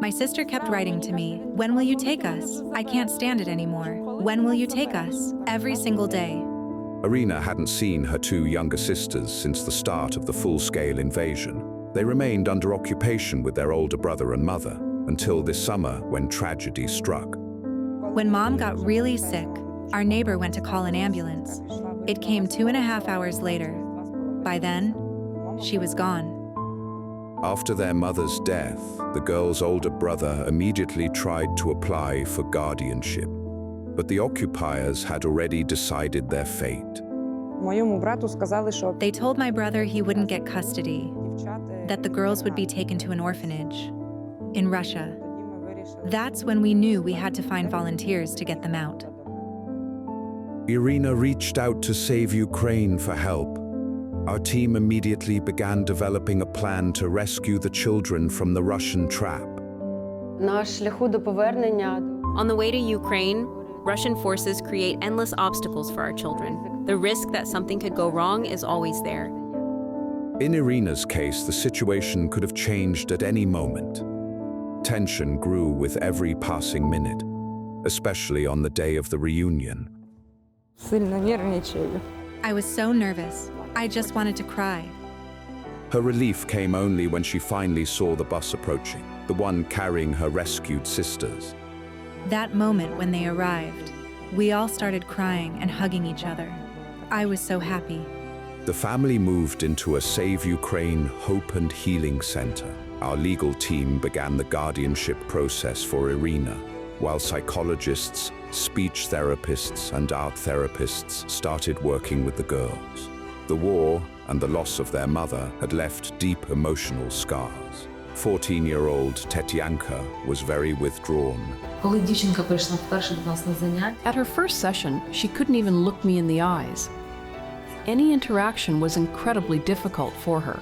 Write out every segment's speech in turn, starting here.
My sister kept writing to me, "When will you take us? I can't stand it anymore. When will you take us?" Every single day. Irina hadn't seen her two younger sisters since the start of the full-scale invasion. They remained under occupation with their older brother and mother until this summer when tragedy struck. When Mom got really sick, our neighbor went to call an ambulance. It came 2.5 hours later. By then, she was gone. After their mother's death, the girl's older brother immediately tried to apply for guardianship. But the occupiers had already decided their fate. They told my brother he wouldn't get custody, that the girls would be taken to an orphanage in Russia. That's when we knew we had to find volunteers to get them out. Irina reached out to Save Ukraine for help. Our team immediately began developing a plan to rescue the children from the Russian trap. On the way to Ukraine, Russian forces create endless obstacles for our children. The risk that something could go wrong is always there. In Irina's case, the situation could have changed at any moment. Tension grew with every passing minute, especially on the day of the reunion. I was so nervous. I just wanted to cry. Her relief came only when she finally saw the bus approaching, the one carrying her rescued sisters. That moment when they arrived, we all started crying and hugging each other. I was so happy. The family moved into a Save Ukraine Hope and Healing Center. Our legal team began the guardianship process for Irina, while psychologists, speech therapists, and art therapists started working with the girls. The war and the loss of their mother had left deep emotional scars. 14-year-old Tetyanka was very withdrawn. At her first session, she couldn't even look me in the eyes. Any interaction was incredibly difficult for her.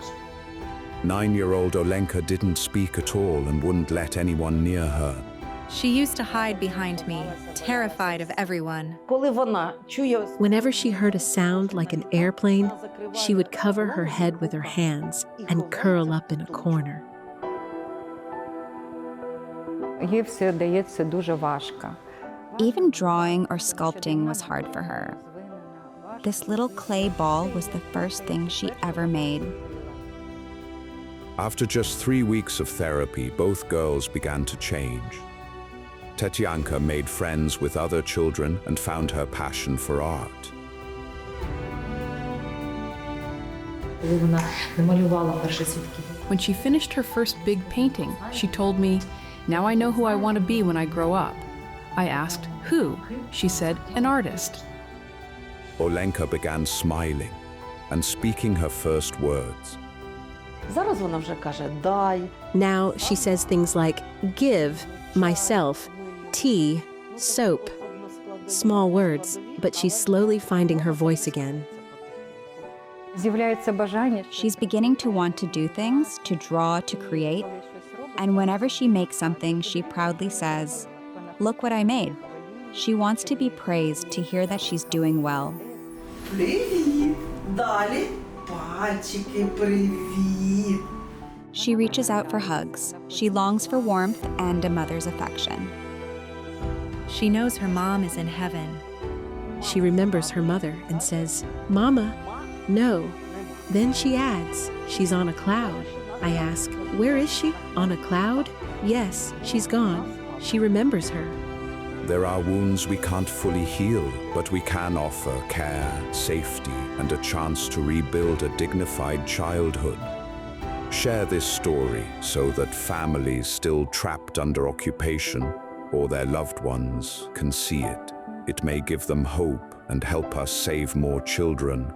9-year-old Olenka didn't speak at all and wouldn't let anyone near her. She used to hide behind me, terrified of everyone. Whenever she heard a sound like an airplane, she would cover her head with her hands and curl up in a corner. Even drawing or sculpting was hard for her. This little clay ball was the first thing she ever made. After just 3 weeks of therapy, both girls began to change. Tetyanka made friends with other children and found her passion for art. When she finished her first big painting, she told me, "Now I know who I want to be when I grow up." I asked, "Who?" She said, "An artist." Olenka began smiling and speaking her first words. Now she says things like give, myself, tea, soap. Small words, but she's slowly finding her voice again. She's beginning to want to do things, to draw, to create. And whenever she makes something, she proudly says, "Look what I made." She wants to be praised, to hear that she's doing well. She reaches out for hugs. She longs for warmth and a mother's affection. She knows her mom is in heaven. She remembers her mother and says, "Mama, no." Then she adds, "She's on a cloud." I ask, "Where is she? On a cloud?" Yes, she's gone. She remembers her. There are wounds we can't fully heal, but we can offer care, safety, and a chance to rebuild a dignified childhood. Share this story so that families still trapped under occupation or their loved ones can see it. It may give them hope and help us save more children